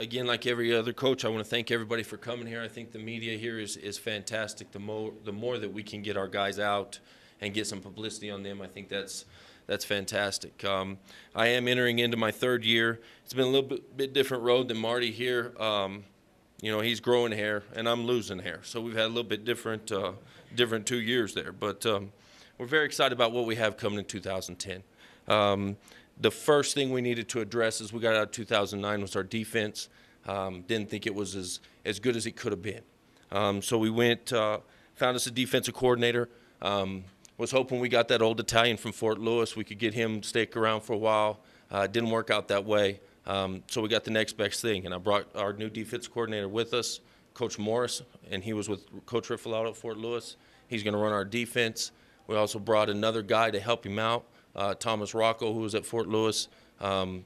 again, like every other coach, I want to thank everybody for coming here. I think the media here is fantastic. The more that we can get our guys out and get some publicity on them, I think that's fantastic. I am entering into my third year. It's been a little bit different road than Marty here. He's growing hair and I'm losing hair, so we've had a little bit different 2 years there. But we're very excited about what we have coming in 2010. The first thing we needed to address as we got out of 2009 was our defense. Didn't think it was as good as it could have been. So we went, found us a defensive coordinator. Was hoping we got that old Italian from Fort Lewis. We could get him to stick around for a while. Didn't work out that way. So we got the next best thing, and I brought our new defensive coordinator with us, Coach Morris, and he was with Coach Riffle out at Fort Lewis. He's going to run our defense. We also brought another guy to help him out, Thomas Rocco, who was at Fort Lewis.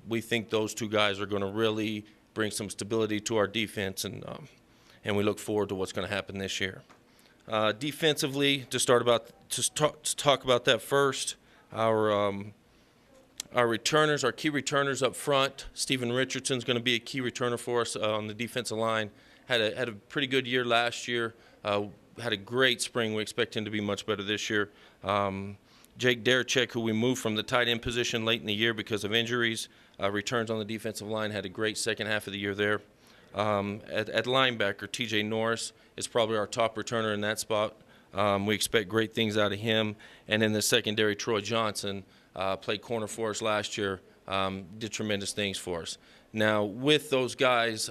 We think those two guys are going to really bring some stability to our defense, and we look forward to what's going to happen this year. Defensively, to talk about that first, our returners, our key returners up front. Stephen Richardson's going to be a key returner for us on the defensive line. Had a pretty good year last year. Had a great spring. We expect him to be much better this year. Jake Darachek, who we moved from the tight end position late in the year because of injuries, returns on the defensive line. Had a great second half of the year there. At linebacker, TJ Norris is probably our top returner in that spot. We expect great things out of him. And in the secondary, Troy Johnson played corner for us last year, did tremendous things for us. Now, with those guys,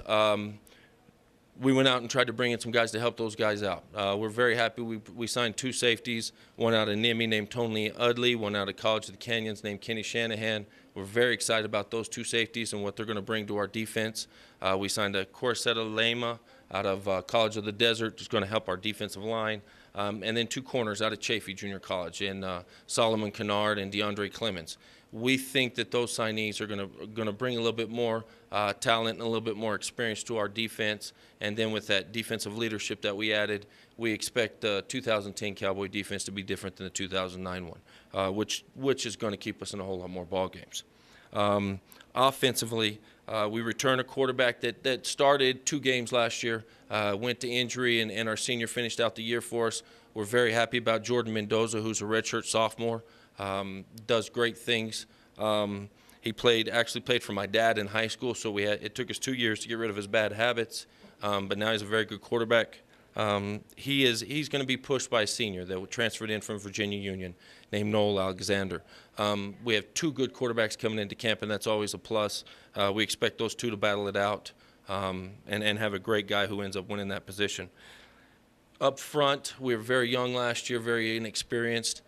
we went out and tried to bring in some guys to help those guys out. We're very happy. We signed two safeties, one out of NIMI named Tony Udley, one out of College of the Canyons named Kenny Shanahan. We're very excited about those two safeties and what they're going to bring to our defense. We signed a Corsetta Lema out of College of the Desert, who's going to help our defensive line. And then two corners out of Chaffee Junior College in Solomon Kennard and DeAndre Clemens. We think that those signees are going to bring a little bit more talent and a little bit more experience to our defense. And then with that defensive leadership that we added, we expect the 2010 Cowboy defense to be different than the 2009 one, which is going to keep us in a whole lot more ball games. Offensively, we return a quarterback that started 2 games last year, went to injury, and our senior finished out the year for us. We're very happy about Jordan Mendoza, who's a redshirt sophomore, does great things. He actually played for my dad in high school, so it took us 2 years to get rid of his bad habits, but now he's a very good quarterback. He's going to be pushed by a senior that transferred in from Virginia Union named Noel Alexander. We have 2 good quarterbacks coming into camp, and that's always a plus. We expect those 2 to battle it out and have a great guy who ends up winning that position. Up front, we were very young last year, very inexperienced.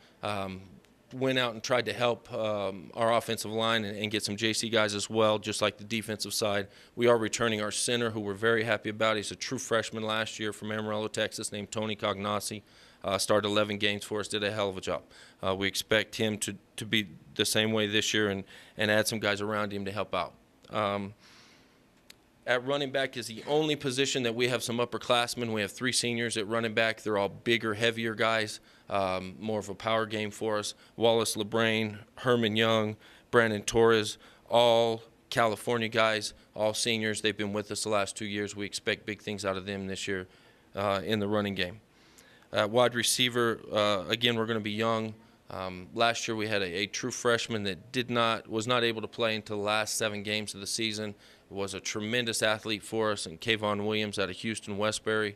Went out and tried to help our offensive line and get some JC guys as well, just like the defensive side. We are returning our center, who we're very happy about. He's a true freshman last year from Amarillo, Texas, named Tony Cognasi. Started 11 games for us, did a hell of a job. We expect him to be the same way this year and add some guys around him to help out. At running back is the only position that we have some upperclassmen. We have 3 seniors at running back. They're all bigger, heavier guys, more of a power game for us. Wallace LeBrain, Herman Young, Brandon Torres, all California guys, all seniors. They've been with us the last 2 years. We expect big things out of them this year in the running game. Wide receiver, again, we're going to be young. Last year we had a true freshman that was not able to play until the last 7 games of the season. Was a tremendous athlete for us, and Kayvon Williams out of Houston Westbury.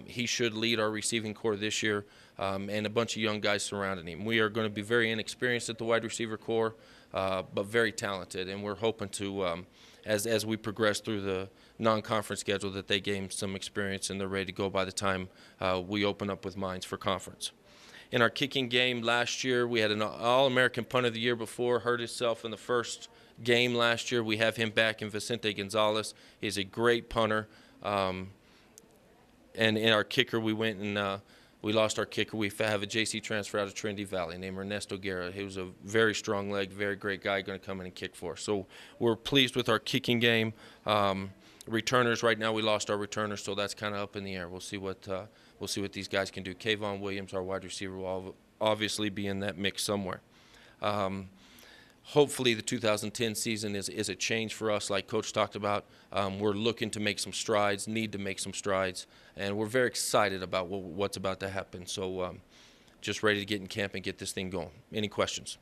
He should lead our receiving corps this year, and a bunch of young guys surrounding him. We are going to be very inexperienced at the wide receiver corps, but very talented, and we're hoping to, as we progress through the non-conference schedule, that they gain some experience and they're ready to go by the time we open up with Mines for conference. In our kicking game last year, we had an All-American punter the year before, hurt himself in the first game last year. We have him back in Vicente Gonzalez. He's a great punter. And in our kicker, we went and we lost our kicker. We have a JC transfer out of Trinity Valley named Ernesto Guerra. He was a very strong leg, very great guy, going to come in and kick for us. So we're pleased with our kicking game. Returners, right now we lost our returners, so that's kind of up in the air. We'll see what these guys can do. Kayvon Williams, our wide receiver, will obviously be in that mix somewhere. hopefully the 2010 season is a change for us, like Coach talked about. We're looking to make some strides, need to make some strides, and we're very excited about what's about to happen. So just ready to get in camp and get this thing going. Any questions?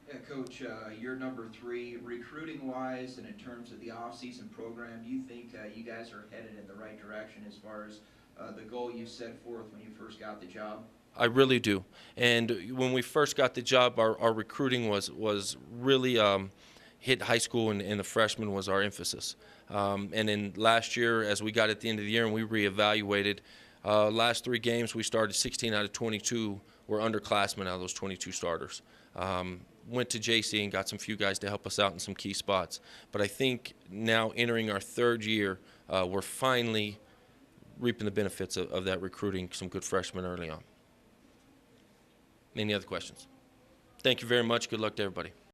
Yeah, Coach, you're number 3. Recruiting-wise and in terms of the off-season program, do you think you guys are headed in the right direction as far as the goal you set forth when you first got the job? I really do. And when we first got the job, our recruiting was really hit high school, and the freshman was our emphasis. And then last year, as we got at the end of the year and we reevaluated, last 3 games we started 16 out of 22 were underclassmen out of those 22 starters. Went to JC and got some few guys to help us out in some key spots. But I think now entering our 3rd year, we're finally reaping the benefits of that recruiting some good freshmen early on. Any other questions? Thank you very much. Good luck to everybody.